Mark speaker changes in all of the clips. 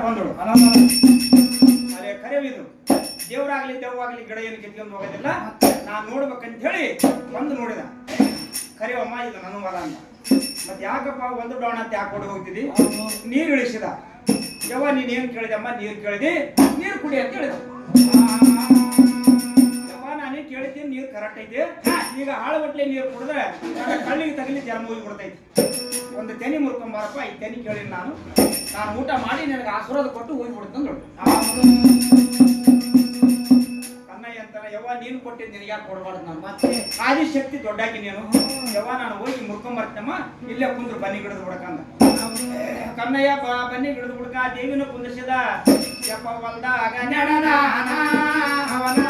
Speaker 1: ಬಂದಳು ಅದೇ ಕರೆವಿದು ದೇವರಾಗ್ಲಿ ದೆವ್ವಾಗ್ಲಿ ಗಿಡ ಏನು ಕಿತ್ಕೊಂಡು ಹೋಗೋದಿಲ್ಲ. ನಾನು ನೋಡ್ಬೇಕಂತ ಹೇಳಿ ಬಂದು ನೋಡಿದ. ಕರೆಯಮ್ಮ ಇದು ನನ್ನ ಹೊಲ ಅಂತ. ಮತ್ತೆ ಯಾಕಪ್ಪ ಒಂದು ಡೋಣ ಅಂತ ಯಾಕೆ ಕೊಡು ಹೋಗ್ತಿದ್ದಿ? ನೀರು ಇಳಿಸಿದ. ಯವ್ವ ನೀನ್ ಏನ್ ಕೇಳಿದಮ್ಮ? ನೀರು ಕೇಳಿದಿ, ನೀರು ಕುಡಿ ಅಂತ ಹೇಳಿದ. ಯವ್ವ ನಾನೇ ಕೇಳಿದ್ದೀನಿ, ನೀರು ಕರೆಕ್ಟ್ ಐತಿ. ಈಗ ಹಾಳು ಬಟ್ಲೆ ನೀರು ಕುಡಿದ್ರೆ ನನ್ನ ಕಣ್ಣಿಗೆ ತಗಲಿ ಜನ್ಮ ಹೋಗಿ ಬಿಡ್ತೈತಿ. ಒಂದು ತೆನಿ ಮುರ್ಕೊಂಬಾರಪ್ಪ, ಈ ತೆನಿ ಕೇಳಿ ನಾನು ಊಟ ಮಾಡಿ ನನಗೆ ಆಶೀರ್ವಾದ ಕೊಟ್ಟು ಹೋಗಿ ಬಿಡ್ತಂದು ಕನ್ನಯ್ಯ ಅಂತಾನೆ. ಯವ್ವ ನೀನು ಕೊಟ್ಟಿದ್ದು ನಿನಗೆ ಯಾಕೆ ಕೊಡಬಾರ್ದು? ನಾನು ಮತ್ತೆ ಆದಿಶಕ್ತಿ ದೊಡ್ಡಾಕಿ ನೀನು. ಯವ್ವ ನಾನು ಹೋಗಿ ಮುರ್ಕೊಂಬರ್ತಮ್ಮ, ಇಲ್ಲೇ ಕುಂದ್ರು ಬನ್ನಿ ಗಿಡದ ಬಿಡಕಂದ. ಕನ್ನಯ್ಯ ಬನ್ನಿ ಗಿಡದ ಬಿಡಕ ದೇವಿನ ಕುಂದಿಸಿದ. ಯಪ್ಪ ಹೊಲ್ದಾಗ ನೆಡದ ಅವನ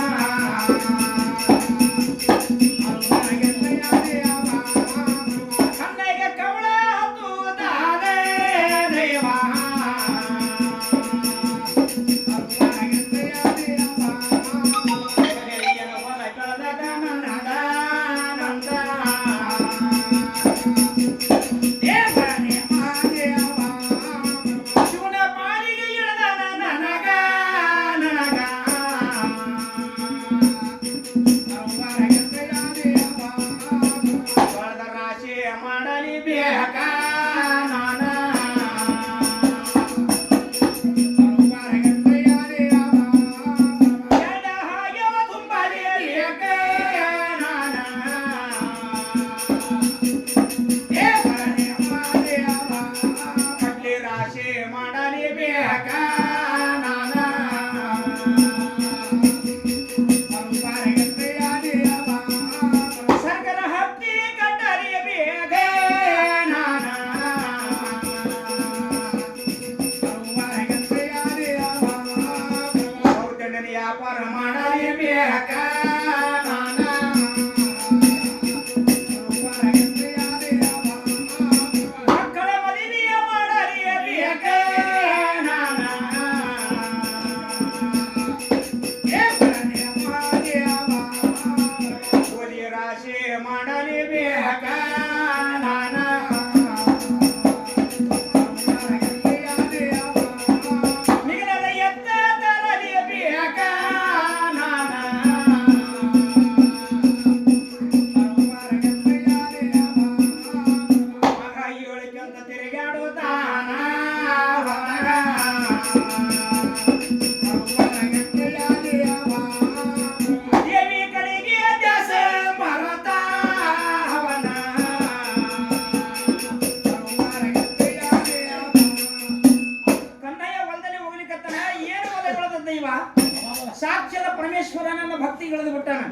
Speaker 1: ಸಾಕ್ಷಾತ್ ಪರಮೇಶ್ವರನನ್ನ ಭಕ್ತಿ ಇಳಿದು ಬಿಟ್ಟಾನ.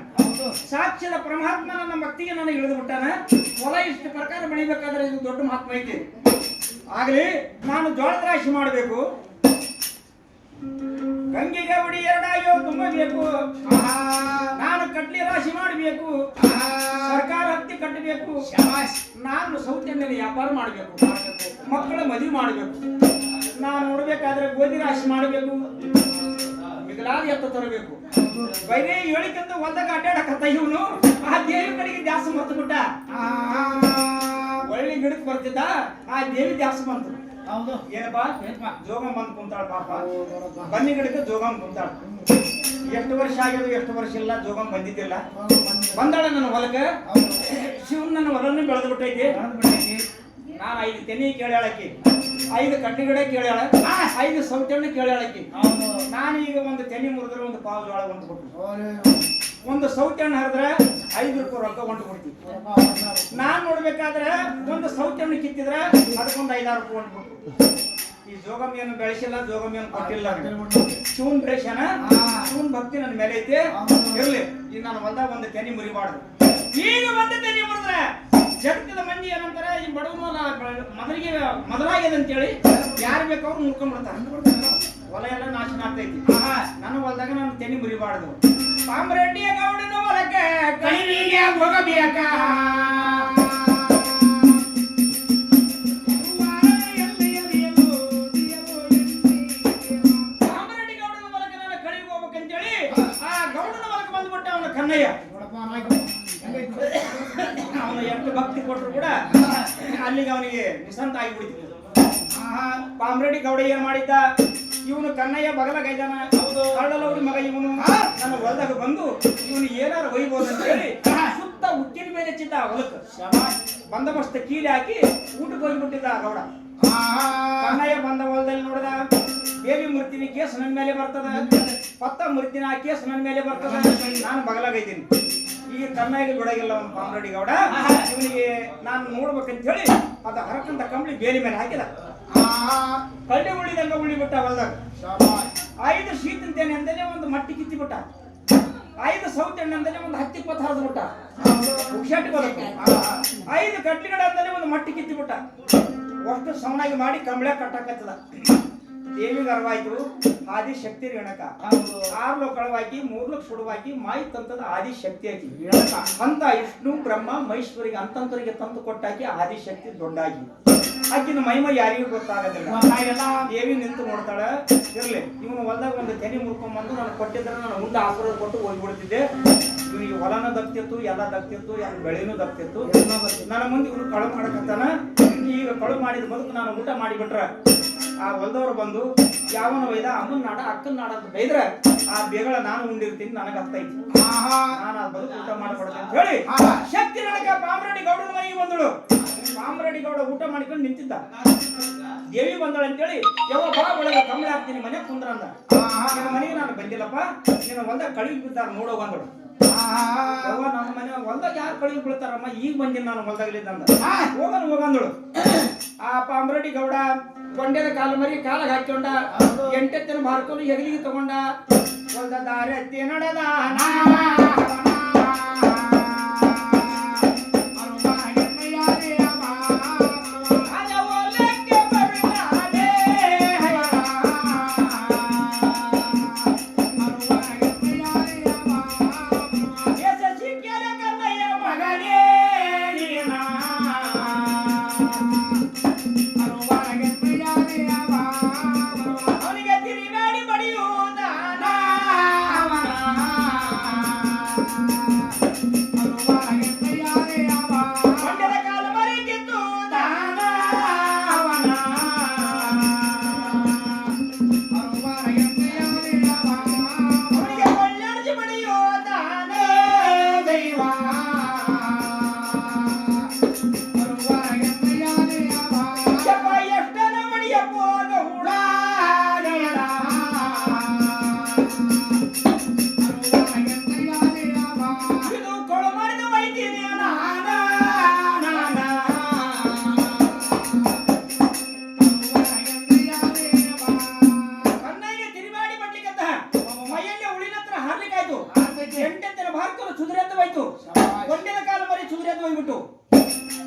Speaker 1: ಸಾಕ್ಷಾತ್ ಪರಮಾತ್ಮನನ್ನ ಭಕ್ತಿಗೆ ನಾನು ಇಳಿದು ಬಿಟ್ಟಾನ. ಹೊಲ ಇಷ್ಟು ಪ್ರಕಾರ ಬೆಳಿಬೇಕಾದ್ರೆ ಇದು ದೊಡ್ಡ ಮಹತ್ವ ಐತಿ. ಆಗ್ಲಿ ನಾನು ಜೋಳದ ರಾಶಿ ಮಾಡಬೇಕು, ಗಂಗೆಗೆ ಉಡಿ ಎರಡಾಯೋ ತುಂಬಬೇಕು, ನಾನು ಕಡ್ಲಿ ರಾಶಿ ಮಾಡಬೇಕು, ಸರ್ಕಾರ ಹತ್ತಿ ಕಟ್ಟಬೇಕು, ನಾನು ಸೌತೆಯಲ್ಲಿ ವ್ಯಾಪಾರ ಮಾಡಬೇಕು, ಮಕ್ಕಳ ಮದುವೆ ಮಾಡಬೇಕು, ನಾನು ನೋಡ್ಬೇಕಾದ್ರೆ ಗೋಧಿ ರಾಶಿ ಮಾಡಬೇಕು, ಮಿಗಲಾದ ಎತ್ತ ತರಬೇಕು. ಬೈರೇ ಹೇಳಿಕಂತ ಒಂದಾಗ ಅಡ್ಡಾಡಕತ್ತ ಇವನು. ಆ ದೇವಿ ಕಡೆಗೆ ದ್ಯಾಸ ಮರ್ತು ಬಿಟ್ಟ. ಒಳ್ಳೆ ಗಿಡಕ್ಕೆ ಬರ್ತಿದ್ದ, ಆ ದೇವಿ ದ್ಯಾಸ ಬಂತು. ಹೌದು ಏನಪ್ಪಾ ಜೋಗಂ ಬಂದು ಕುಂತಾಳ. ಪಾಪ ಬನ್ನಿ ಗಿಡಕ್ಕೆ ಜೋಗಂ ಕುಂತಾಳ. ಎಷ್ಟು ವರ್ಷ ಆಗ್ಯದು ಎಷ್ಟು ವರ್ಷ ಇಲ್ಲ ಜೋಗಂ ಬಂದಿದ್ದಿಲ್ಲ. ಬಂದಾಳ ನನ್ನ ಹೊಲಕ್ಕೆ. ಶಿವನ್ ನನ್ನ ಹೊಲನ್ನು ಬೆಳೆದು ಬಿಟ್ಟೈತಿ. ನಾನು 5 ತೆನಿ ಕೇಳ್ಯಾಳಕ್ಕಿ, 5 ಕಡ್ಡಿ ಗಿಡ ಕೇಳ್ಯಾಳ, 5 ಸೌತೆಣ್ಣು ಕೇಳ್ಯಾಳಕ್ಕಿ. ನಾನು ಈಗ ಒಂದು ತೆನಿ ಮುರಿದ್ರೆ ಒಂದು ಪಾವು ಜೋಳ ಹೊಂಟು ಕೊಟ್ಟು, ಒಂದು ಸೌತೆಣ್ಣು ಹರಿದ್ರೆ 5 ರೂಪಾಯಿ ರೊಕ್ಕ ಹೊಂಟು ಕೊಡ್ತೀವಿ. ನಾನ್ ನೋಡ್ಬೇಕಾದ್ರೆ ಒಂದು ಸೌತೆಣ್ಣು ಕಿತ್ತಿದ್ರೆ ಅದಕ್ಕೊಂದು 5-6 ರೂಪಾಯಿ ಹೊಂಟು ಕೊಟ್ಟು. ಈ ಜೋಗಂ ಏನು ಬೆಳೆಸಿಲ್ಲ, ಜೋಗಂ ಏನು ಕೊಟ್ಟಿಲ್ಲ. ಶಿವನ್ ಬೆಳೆಸ್ಯಾನ, ಶಿವನ್ ಭಕ್ತಿ ನನ್ನ ಮೇಲೆ ಐತೆ. ಇರ್ಲಿ, ಈಗ ನಾನು ಹೊಲ್ದಾಗ ಒಂದು ತೆನಿ ಮುರಿಬಾರ್ದು. ಈಗ ಒಂದು ತೆನಿ ಮುರಿದ್ರೆ ಜಗತ್ತದ ಮಂದಿ ಏನಂತಾರೆ, ಈ ಬಡವನ ಮೊದಲಿಗೆ ಮೊದಲಾಗ್ಯದ ಅಂತೇಳಿ ಯಾರು ಬೇಕವ್ರು ಮುರ್ಕೊಂಡ್ಬಿಡ್ತಾರೆ. ಹೊಲ ಎಲ್ಲ ನಾಶನ ಆಗ್ತೈತಿ. ನನ್ನ ಹೊಲದಾಗ ನಾನು ತೆನಿ ಮುರಿಬಾರ್ದು. ಪಾಮರೆಡ್ಡಿಯ ಗೌಡನ ಹೊಲಕ್ಕೆ ಕಣಿವಿಗೆ ಹೋಗಬೇಕ. ಪಾಮರೆಡ್ಡಿ ಗೌಡನ ಹೊಲಕ್ಕೆ ನಾನು ಕಣಿವಿಗೆ ಹೋಗ್ಬೇಕಂತೇಳಿ ಆ ಗೌಡನ ಹೊಲಕ್ಕೆ ಬಂದ್ಬಿಟ್ಟ ಅವನ ಕನ್ನಯ್ಯ. ಅವನು ಎಷ್ಟು ಭಕ್ತಿ ಕೊಟ್ಟರು ಕೂಡ ಅಲ್ಲಿಗೆ ಅವನಿಗೆ ನಿಸಂತ ಆಗಿಬಿಡ್ತಿದ್ದ. ಪಾಮರೆಡ್ಡಿ ಗೌಡ ಏನ್ ಮಾಡಿದ್ದ, ಇವನು ಕನ್ನಯ್ಯ ಬಗಲಾಗ ಇದ್ದಾನ, ಕಳ್ಳಲವ್ರಿ ಮಗ ಇವನು, ನನ್ನ ಹೊಲದಾಗ ಬಂದು ಇವನು ಏನಾರು ಒಯ್ಬೋದು ಅಂತ ಹೇಳಿ ಸುತ್ತ ಉಕ್ಕಿನ ಮೇಲೆ ಚಿದ್ದ ಹೊಲಕ್ಕೆ ಬಂದೋಬಸ್ತ್ ಕೀಲಿ ಹಾಕಿ ಊಟಕ್ಕೆ ಹೋಗ್ಬಿಟ್ಟಿದ್ದ ಗೌಡ. ಕನ್ನಯ್ಯ ಬಂದ ಹೊಲದಲ್ಲಿ ನೋಡಿದ, ದೇವಿ ಮೂರ್ತಿನಿ ಕೇಸ್ ನನ್ನ ಮೇಲೆ ಬರ್ತದ, ಪತ್ತ ಮೂರ್ತಿನ ಆ ಕೇಸ್ ನನ್ನ ಮೇಲೆ ಬರ್ತದ, ನಾನು ಬಗಲಾಗೈತೀನಿ. ಈಗ ಕನ್ನಯ್ಯಗೆ ಬಿಡಗಿಲ್ಲ ಅವನು ಪಾಮರೆಡ್ಡಿ ಗೌಡ. ಇವನಿಗೆ ನಾನು ನೋಡ್ಬೇಕಂತ ಹೇಳಿ ಅದ ಹರಕಂತ ಕಂಬಳಿ ಬೇಲಿ ಮೇಲೆ ಹಾಕಿದ. ಕಳ್ಳಿ ಉಳಿದಂಗ ಉಳಿಬಿಟ್ಟ ಹೊಲ್ದಾಗ. 5 ಶೀತಂತೇನೆ ಅಂದಲೇ ಒಂದು ಮಟ್ಟಿ ಕಿತ್ತಿ ಬಿಟ್ಟ, 5 ಸೌತೆಣ್ಣೆ ಅಂದಲೇ ಒಂದು 10-20 ಹರಿದು ಬಿಟ್ಟ, ಹುಷಾಟಿ ಬದಕು 5 ಕಟ್ಲಿಗಡ ಅಂದಲೇ ಒಂದು ಮಟ್ಟಿ ಕಿತ್ತಿ ಬಿಟ್ಟ. ಅಷ್ಟು ಸವನಾಗಿ ಮಾಡಿ ಕಂಬಳ ಕಟ್ಟಾಕತ್ತದ. ದೇವಿಗೆ ಅರ್ವಾಯ್ತು ಆದಿಶಕ್ತಿ ರೇಣಕ, 6 ಲೋಕ ಕಳವಾಕಿ 3 ಲೋಕ ಸುಡುವಾಕಿ ಮಾಯಿ ತಂತದ ಆದಿಶಕ್ತಿ ಆಕಿ ಅಂತ ವಿಷ್ಣು ಬ್ರಹ್ಮ ಮಹೇಶ್ವರಿಗೆ ಅಂತಂತರಿಗೆ ತಂದು ಕೊಟ್ಟಾಕಿ ಆದಿಶಕ್ತಿ ದೊಡ್ಡಾಗಿ. ಆಕಿನ ಮಹಿಮ ಯಾರಿಗೂ ಗೊತ್ತಾಗೋದಿಲ್ಲ. ದೇವಿ ನಿಂತು ನೋಡ್ತಾಳ, ಇರ್ಲಿ ಇವನು ಹೊಲದಾಗ ಒಂದು ತೆನಿ ಮುರ್ಕೊಂಡ್ ಬಂದು ನಾನು ಕೊಟ್ಟಿದ್ರೆ ನಾನು ಮುಂದೆ ಆಶೀರ್ವಾದ ಕೊಟ್ಟು ಹೋಗ್ಬಿಡ್ತಿದ್ದೆ. ಇವನಿಗೆ ಹೊಲನೂ ದಕ್ತಿತ್ತು, ಎಲ್ಲ ದಕ್ತಿತ್ತು, ಎಲ್ಲ ಬೆಳೆನೂ ದಕ್ತಿತ್ತು. ನನ್ನ ಮುಂದೆ ಇವನು ಕಳು ಮಾಡಕತ್ತಾನ. ಈಗ ಕಳು ಮಾಡಿದ ಬದುಕು ನಾನು ಊಟ ಮಾಡಿಬಿಟ್ರ ಆ ಹೊಲದವ್ರು ಬಂದು ಯಾವನ ಒಯ್ದ ಅಮ್ಮನ ನಾಡ ಅಕ್ಕನ ನಾಡ ಅಂತ ಬೈದ್ರೆ ಆ ಬೇಗಳ ನಾನು ಉಂಡಿರ್ತೀನಿ, ನನಗೆ ಅರ್ಥೈತಿ, ನಾನು ಆ ಬದುಕು ಊಟ ಮಾಡ್ಕೊಡ್ತೀನಿ ಅಂತ ಹೇಳಿ ಶಕ್ತಿ ನನಗ ಪಾಮರೆಡ್ಡಿ ಗೌಡನ ಮನೆಗೆ ಬಂದಳು. ಪಾಮರೆಡ್ಡಿ ಗೌಡ ಊಟ ಮಾಡ್ಕೊಂಡು ನಿಂತಿದ್ದ. ದೇವಿ ಬಂದಳು ಅಂತೇಳಿ ಯಾವ ಬಾ ಒಳಗೆ ಕಂಬಳಿ ಹಾಕ್ತೀನಿ ಮನೆ ಕುಂದ್ರ ಅಂದ. ನನ್ನ ಮನೆಗೆ ನಾನು ಬಂದಿಲ್ಲಪ್ಪ, ನಿನ್ನ ಹೊಲ್ದಾಗ ಕಳಿಗೆ ಬಿದ್ದಾರ ನೋಡೋ ಬಂದಳು. ನನ್ನ ಮನೆ ಹೊಲ್ದಾಗ ಯಾರು ಕಳಿಗೆ ಬೀಳ್ತಾರಮ್ಮ, ಈಗ ಬಂದಿನಿ ನಾನು ಹೊಲ್ದಾಗಲಿದ್ದಂದ. ಹೋಗಂದಳು. ಆ ಪಾಮರೆಡ್ಡಿ ಗೌಡ ಕೊಂಡೆದ ಕಾಲು ಮರಿ ಕಾಲಾಗ ಹಾಕೊಂಡ, 8 ಮಾರ್ಕೊಂಡು ಹೆಗಲಿಗೆ ತಗೊಂಡ, ಹೊಲ್ದ ದಾರಿ ಹತ್ತಿ ನಡೆದ.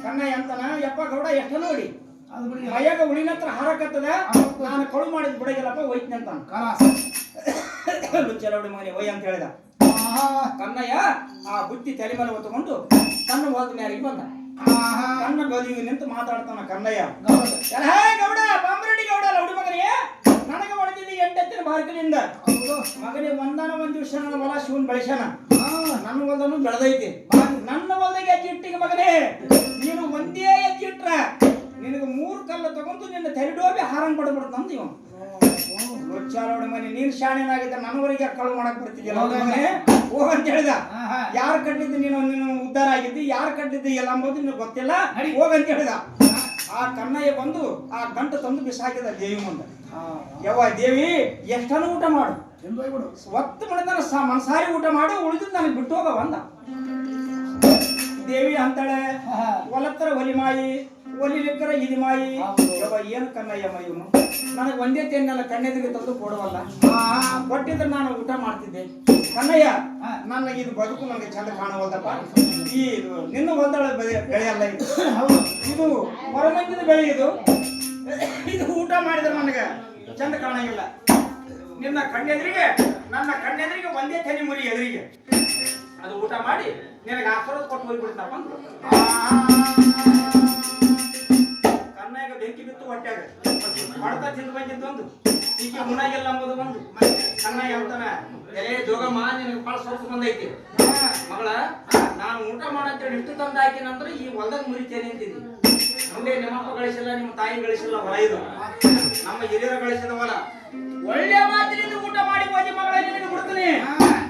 Speaker 1: ಕನ್ನಯ್ಯ ಅಂತಾನ, ಯಪ್ಪ ಗೌಡ ಎಷ್ಟ ನೋಡಿ ಮೈಯಾಗ ಉಳಿನತ್ರ ಹಾರಕತ್ತದ, ನಾನು ಕಳು ಮಾಡಿದ್ ಬಿಡಗಿಲ್ಲಪ್ಪ ಒಯ್ತೀನಿ ಅಂತ ಲುಚ್ಚಲವಡಿ ಮನೆ ಒಯ್ ಅಂತ ಹೇಳಿದ. ಕನ್ನಯ್ಯ ಆ ಬುತ್ತಿ ತಲೆ ಮೇಲೆ ಹೊತ್ತುಕೊಂಡು ಕಣ್ಣ ಹೋದ ಮ್ಯಾರಿಗೆ ಬಂದ. ಕಣ್ಣ ಬದಿಗೆ ನಿಂತು ಮಾತಾಡ್ತಾನ ಕನ್ನಯ್ಯ. ಗೌಡ ಪಾಮರೆಡ್ಡಿ ಗೌಡ ಲೌಡಿ ಮಗನೇ, ನನಗೆ ಹೊಡೆದಿದ್ದಿ 8 ಬಾರ್ಕಲಿಂದ ಮಗನೇ, ಒಂದ್ ದಿವಸ ನನ್ನ ಹೊಲ ಶಿವನ್ ಬೆಳೆಸ್ಯಾನ, ನನ್ನ ಹೊಲದನು ಬೆಳೆದೈತಿ. ನನ್ನ ಹೊಲದಾಗ ಹೆಜ್ಜಿಟ್ಟಿಗೆ ಮಗನೇ, ನೀನು ಒಂದೇ ಹೆಜ್ಜಿಟ್ರ ನಿನಗೆ 3 ಕಲ್ಲು ತಗೊಂಡು ನಿನ್ನ ತೆರಿಡೋಬಿ ಹಾರಂಗ್ ಪಡ್ಬಿಡ್ತ ಅಂತ ಇವ ಲೊಚ್ಚಾಲೋಡಿ ಮನೆ. ನೀನ್ ಶಾಣೆನಾಗಿದ್ದ ನನ್ನವರಿಗೆ ಕಳು ಮಾಡಕ್ ಬರ್ತಿದ್ಯಲ್ಲ ಹೋಗಂತ ಹೇಳಿದ. ಯಾರು ಕಟ್ಟಿದ್ದು ನೀನು ಉದ್ಧಾರ ಆಗಿದ್ದಿ, ಯಾರು ಕಟ್ಟಿದ್ದು ಎಲ್ಲ ಅಂಬೋದು ನಿನಗೆ ಗೊತ್ತಿಲ್ಲ, ಹೋಗಂತ ಹೇಳಿದ. ಆ ಕನ್ನಯ್ಯ ಬಂದು ಆ ಗಂಟು ತಂದು ಬಿಸಾಕಿದ ದೇವಿ ಮುಂದೆ. ಯವ್ವ ದೇವಿ ಎಷ್ಟನ್ನು ಊಟ ಮಾಡು, ಒತ್ತು ಮನೆತನ ಮನಸಾರಿ ಊಟ ಮಾಡು, ಉಳಿದಿದ್ದು ನನಗೆ ಬಿಟ್ಟು ಹೋಗ ಬಂದ. ದೇವಿ ಅಂತಾಳೆ, ಹೊಲತ್ತರ ಹೊಲಿಮಾಯಿ ಒಲಿಲಿಕ್ಕರ ಇದು ಮಾಯಿ. ಯವ್ವ ಏನು ಕನ್ನಯ್ಯಮ್ಮ ಇವನು, ನನಗೆ ಒಂದೇ ತೇನೆಲ್ಲ ಕಣ್ಣೆದಿಗೆ ತಂದು ಕೊಡುವಲ್ಲ, ಕೊಟ್ಟಿದ್ರೆ ನಾನು ಊಟ ಮಾಡ್ತಿದ್ದೆ. ಕನ್ನಯ್ಯ ನನ್ನ ಇದು ಬದುಕು ನನಗೆ ಚಂದ ಕಾಣುವಲ್ಲಪ್ಪ, ಈ ನಿನ್ನ ಹೊಲದಳ ಬೆಳೆಯಲ್ಲ ಇದು, ಇದು ಹೊರಮಂದಿದ ಬೆಳೆ, ಇದು ಊಟ ಮಾಡಿದ್ರೆ ನನಗೆ ಚಂದ ಕಾಣಂಗಿಲ್ಲ. ನಿನ್ನ ಕಣ್ಣೆದ್ರಿಗೆ ನನ್ನ ಕಣ್ಣೆದ್ರಿಗೆ ಒಂದೇ ತೆನೆ ಮುರಿ ಎದುರಿಗೆ ಅದು ಊಟ ಮಾಡಿ ನಿನಗೆ ಆಶೀರ್ವಾದ ಕೊಟ್ಟು ಹೋಗ್ಬಿಡ್ತಪ್ಪ ಅಂದ್ರು. ಕನ್ನಯ್ಯಗ ಬೆಂಕಿ ಬಿತ್ತು ಹೊಟ್ಟೆಗ ಹೊಡೆತ ತಿಂದು ಬಂದಿದ್ದು ಒಂದು ಈಗ ಉಣಾಗಿಲ್ಲ ಅಂಬುದು ಒಂದು ಕನ್ನಯ್ಯ ಅಂತಾನ ಜೋಗಮ್ಮ ನಿನಗೆ ಭಾಳ ಸ್ವಲ್ಪ ಬಂದೈತಿ ಮಗಳ ನಾನು ಊಟ ಮಾಡಂತೇಳಿ ಇಷ್ಟು ತಂದು ಹಾಕಿನಂದ್ರೆ ಈ ಹೊಲದಾಗ ಮುರಿತೇನೆ ಅಂತಿದ್ದಿ ಮುಂದೆ ನಿಮ್ಮಪ್ಪ ಗಳಿಸಿಲ್ಲ ನಿಮ್ಮ ತಾಯಿ ಗಳಿಸಿಲ್ಲ ಹೊಲ ಇದು ನಮ್ಮ ಹಿರಿಯರ ಗಳಿಸಿದ ಹೊಲ ಒಳ್ಳೆ ಮಾತಿನಿಂದ ಊಟ ಮಾಡಿ ಹೋಗಿ ಮಗಳ ನಿನಗೆ ಬಿಡ್ತೀನಿ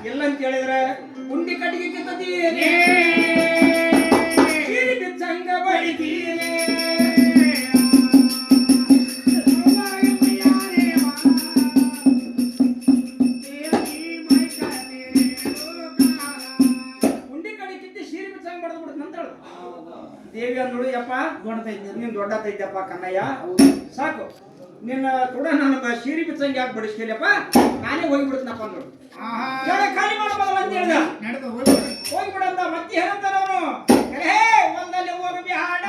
Speaker 1: ಎಲ್ಲ ಅಂತ ಹೇಳಿದ್ರೆ ಉಂಡಿ ಕಟ್ಟಿಗೆ ಕಿತ್ತತಿ ಚಂಗ ಬಡಿತೀನಿ ದೇವಿ ಅಂದಳು ಯಪ್ಪ ನೀನ್ ದೊಡ್ಡತೈತಪ್ಪ ಕನ್ನಯ್ಯ ಸಾಕು ನಿನ್ನ ಕೂಡ ನನ್ನ ಶೀರಿ ಬಿಚ್ಚಂಗೆ ಯಾಕೆ ಬಡಿಸ್ತೀಯಪ್ಪ ನಾನೇ ಹೋಗಿಬಿಡ್ತೀನಪ್ಪ ಅಂದಳು ಖಾಲಿ ಮಾಡಬಲ್ಲ ಅಂತ ಹೇಳಿದ ಹೋಗ್ಬಿಡಂತ ಮತ್ತೆ ಏನಂತಾರ ಅವನು ಒಂದಲ್ಲಿ ಹೋಗಿ ಹಾಡ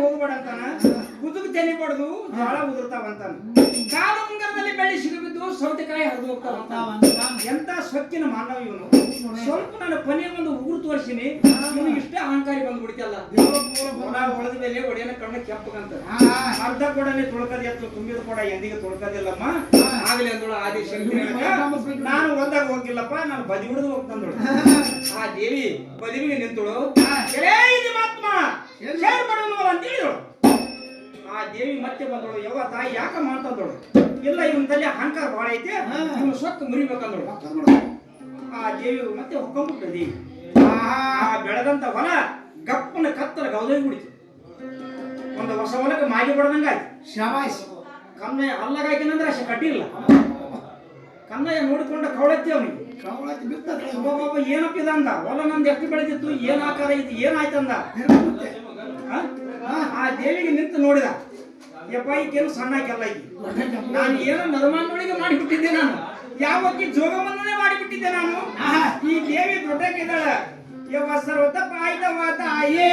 Speaker 1: ಹೋಗ್ಬೇಡ ಅಂತಾನ ಕುದುಗ್ ತೆನಿಬಾರ್ದು ಜೋಳ ಉದುರ್ತಾವಂತಾನ ಕಾಲು ಮುಂಗರದಲ್ಲಿ ಬೆಳ್ಳಿ ಸಿಗುಬಿದ್ದು ಸೌತೆಕಾಯಿ ಹರಿದು ಹೋಗ್ತಾವಂತ ಎಂತ ಸ್ವಚ್ಛನ ಮಾನವ ಇವನು ಸ್ವಲ್ಪ ನನ್ನ ಕೊನೆಯ ಒಂದು ಉಗುರು ತೋರಿಸಿನಿ ಇವನಿಗೆ ಇಷ್ಟೇ ಅಹಂಕಾರಿ ಬಂದು ಬಿಡ್ತಲ್ಲ ಹೊಳದ ಮೇಲೆ ಒಡೆಯನ ಕಣ್ಣ ಕೆಂಪಗಂತ ಅರ್ಧ ಕೊಡನೆ ತುಳ್ಕದ ಎತ್ತು ತುಂಬಿದ ಕೊಡ ಎಂದಿಗೆ ತುಳ್ಕದಿಲ್ಲಮ್ಮ ಆಗ್ಲಿ ಅಂದಳು ಆದೇಶ ನಾನು ಒಂದಾಗ ಹೋಗಿಲ್ಲಪ್ಪ ನಾನು ಬದಿ ಹಿಡಿದು ಹೋಗ್ತಂದಳು ಆ ದೇವಿ ಬದಿವಿಗೆ ನಿಂತಳು ಇದು ಮಾತ್ಮ ಅಂತ ಹೇಳಿದಳು ಆ ದೇವಿ ಮತ್ತೆ ಬಂದಳು ಯಾವ ತಾಯಿ ಯಾಕ ಮಾಡ್ತಂದಳು ಇಲ್ಲ ಇವನ ತಲೆ ಅಹಂಕಾರ ಬಾಳ ಐತೆ ಇವನು ಸೊಕ್ಕ ಮುರಿಬೇಕಂದಳು ಆ ದೇವಿ ಮತ್ತೆ ಹೊಕ್ಕೊಂಡ್ಬಿಟ್ಟ ದೇವಿ ಆ ಬೆಳೆದಂತ ಹೊಲ ಗಪ್ಪನ ಕತ್ತಲ ಗೌದವಿ ಬಿಡಿತು ಒಂದು ಹೊಸ ಹೊಲಕ್ಕೆ ಮಾಗಿ ಬಡದಂಗ ಆಯ್ತು ಶಾಬಾಸ್ ಕನ್ನಯ್ಯ ಅಲ್ಲಗಾಯ್ಕನಂದ್ರೆ ಅಷ್ಟೇ ಕಟ್ಟಿಲ್ಲ ಕನ್ನಯ್ಯ ನೋಡಿಕೊಂಡ ಕವಳತ್ತಿ ಅವನಿಗೆ ಏನಪ್ಪ ಇದ ಅಂದ ಹೊಲ ನಂದು ಎಷ್ಟು ಬೆಳೆದಿತ್ತು ಏನ್ ಆಕಾರ ಇತ್ತು ಏನಾಯ್ತಂದ ಆ ದೇವಿಗೆ ನಿಂತು ನೋಡಿದ ಯಪ್ಪ ಈಗೇನು ಸಣ್ಣ ಹಾಕಲ್ಲ ಈಗ ನಾನು ಏನೋ ನರಮಾನೊಳಗೆ ಮಾಡಿಬಿಟ್ಟಿದ್ದೆ ನಾನು ಯಾವಕ್ಕಿ ಜೋಗಮನ್ನೇ ಮಾಡಿಬಿಟ್ಟಿದ್ದೆ ನಾನು ಈ ದೇವಿ ದೊಡ್ಡಕ್ಕಿದ್ದಾಳ ಯವ್ವ ಸರ್ವತಪ್ಪ ಆಯ್ತವ ತಾಯೇ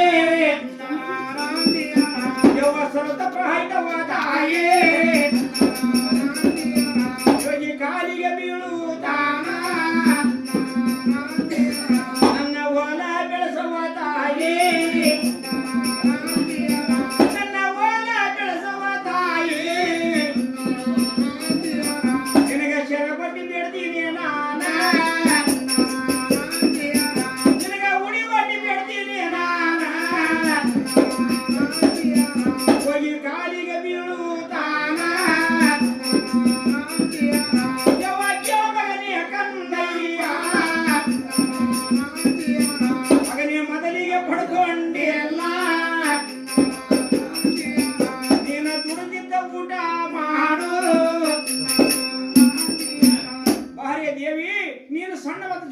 Speaker 1: ಯವ್ವ ಸರ್ವತಪ್ಪ ಆಯ್ತವ ತಾಯೇ ಯೋಗಿ ಕಾಲಿಗೆ ಬೀಳುತ್ತಾನ ನನ್ನ ಹೊಲ ಬೆಳೆಸುವ ತಾಯೇ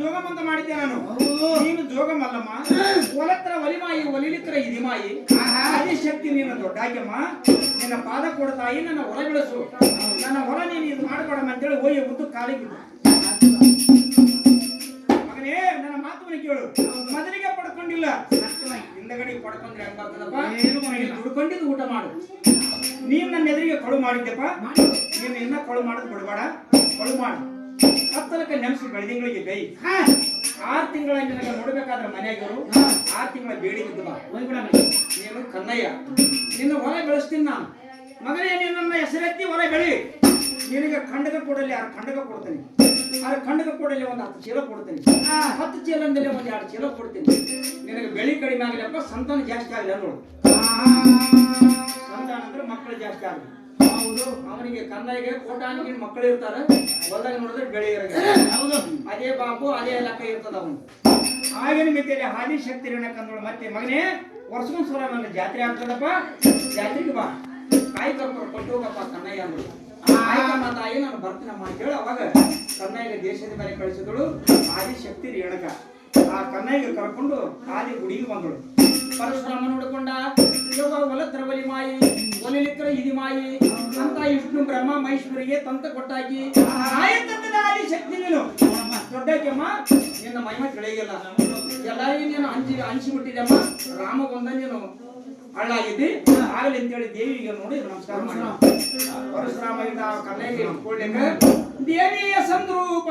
Speaker 1: ಜೋಗಮಂತ ಮಾಡಿದ್ದೆ ನಾನು ನೀನು ಜೋಗಮಲ್ಲಮ್ಮ ಒಲತ್ರ ಒಲಿಮಾಯಿ ಒಲಿಲಿತ್ರ ಇದಿಮಾಯಿ ಅದೇ ಶಕ್ತಿ ನೀನು ದೊಡ್ಡಾಕ್ಯಮ್ಮ ನಿನ್ನ ಪಾದ ಕೊಡ್ತಾಯಿ ನನ್ನ ಹೊರ ಬೆಳೆಸು ನನ್ನ ಹೊರ ನೀನು ಇದು ಮಾಡಬೇಡಮ್ಮ ಅಂತೇಳಿ ಹೋಗಿ ಉದ್ದು ಕಾಲಿಗೆ ಮಗನೇ ನನ್ನ ಮಾತುವನ್ನು ಕೇಳು ಮೊದಲಿಗೆ ಪಡ್ಕೊಂಡಿಲ್ಲ ಹಿಂದಗಡೆ ಕೊಡ್ಕೊಂಡ್ರೆ ಹೆಂಗ್ ಬರ್ತದಪ್ಪ?
Speaker 2: ಏನು ಬರಂಗಿಲ್ಲ.
Speaker 1: ದುಡ್ಕೊಂಡಿದ್ದು ಊಟ ಮಾಡು. ನೀನ್ ನನ್ನ ಎದುರಿಗೆ ಕಳು ಮಾಡಿದ್ದೆಪ್ಪ, ನೀನು ಇನ್ನ ಕಳು ಮಾಡೋದು ಬಿಡಬೇಡ, ಕಳು ಮಾಡು. ಹತ್ತಲಕ್ಕೆ ನೆನಸು ಬೆಳೆದಿಂಗಳಿಗೆ ಬೈ. 6 ತಿಂಗಳ ನಿನಗೆ ನೋಡ್ಬೇಕಾದ್ರೆ ಮನೆಯಾಗಿರು, 6 ತಿಂಗಳ ಬೇಡಿದ್ದು ಬಾ. ನೀನು ಕನ್ನಯ್ಯ, ನಿನ್ನ ಹೊಲ ಬೆಳೆಸ್ತೀನಿ ನಾನು. ಮಗನೇ ನೀನು ನನ್ನ ಹೆಸರೆತ್ತಿ ಹೊಲ ಬೆಳಿ. ನಿನಗೆ ಖಂಡಕ ಕೊಡಲಿ 6 ಖಂಡಕ ಕೊಡ್ತೀನಿ. 6 ಖಂಡಕ ಕೊಡಲಿ ಒಂದು 10 ಚೀಲ ಕೊಡ್ತೀನಿ. 10 ಚೀಲ ಅಂದಲ್ಲಿ ಒಂದು 2 ಚೀಲ ಕೊಡ್ತೀನಿ. ನಿನಗೆ ಬೆಳಿ ಕಡಿಮೆ ಆಗಲಪ್ಪ, ಸಂತಾನ ಜಾಸ್ತಿ ಆಗಲಿ ನೋಡು. ಸಂತಾನ ಅಂದ್ರೆ ಮಕ್ಕಳು ಜಾಸ್ತಿ ಆಗಲಿ. ಹೌದು, ಅವನಿಗೆ ಕನ್ನಯ್ಯಗೆ ಕೋಟಾನಿಗೆ ಮಕ್ಕಳು ಇರ್ತಾರೆ. ಹೊಲದಾಗ ನೋಡಿದ್ರೆ ಬೆಳೆ ಹೌದು, ಅದೇ ಬಾಬು ಅದೇ ಲೆಕ್ಕ ಇರ್ತದ ಅವನು. ಆಗಿನ ಮಿತಿಯಲ್ಲಿ ಹಾದಿ ಶಕ್ತಿ ಕಂದೋಳು. ಮತ್ತೆ ಮಗನೇ ವರ್ಷಕ್ಕೊಂದು ಸಲ ನನ್ನ ಜಾತ್ರೆ ಆಗ್ತದಪ್ಪ, ಜಾತ್ರೆಗೆ ಬಾ, ಕಾಯಿ ಕರ್ಕೊಂಡು ಕೊಟ್ಟು ಹೋಗಪ್ಪ ಕನ್ನಯ್ಯ ಅಂದ್ರು. ಆಯ್ತಮ್ಮ ತಾಯಿ ನಾನು ಬರ್ತೀನಮ್ಮ ಅಂತ ಹೇಳಿ ಅವಾಗ ಕನ್ನಯ್ಯಗೆ ದೇಶದ ಮೇಲೆ ಕಳಿಸಿದಳು ಆದಿಶಕ್ತಿ ರೇಣುಕ. ಆ ಕನ್ನಯ್ಯಗೆ ಕರ್ಕೊಂಡು ಆದಿ ಗುಡಿಗೆ ಬಂದಳು. ಪರಶುರಾಮ ನೋಡಿಕೊಂಡ, ಯೋಗ ಹೊಲ ದ್ರವಲಿ ಮಾಯಿ ಒಲಿಲಿಕ್ಕರ ಇದಿ ಮಾಯಿ ಅಂತ ವಿಷ್ಣು ಬ್ರಹ್ಮ ಮಹೇಶ್ವರಿಗೆ ತಂತ ಕೊಟ್ಟಾಕಿ ಆಯತಂದ ಆದಿಶಕ್ತಿ ನೀನು ದೊಡ್ಡಕ್ಕೆಮ್ಮ, ನಿನ್ನ ಮಹಿಮೆ ತಿಳಿಯಿಲ್ಲ. ಎಲ್ಲರಿಗೂ ನೀನು ಹಂಚಿ ಬಿಟ್ಟಿದ್ದಮ್ಮ. ರಾಮ ಬಂದ ನೀನು ಹಳ್ಳಾಗಿದ್ದಿ ಆಗಲಿ ಅಂತೇಳಿ ದೇವಿಗೆ ನೋಡಿ ನಮಸ್ಕಾರ ಮಾಡಿ ಪರಶುರಾಮ ಕನ್ನಯ್ಯಗೆ ಇಟ್ಕೊಳ್ಳಿಕ್ಕೆ ದೇವಿಯ ಸಂದ್ರೂಪ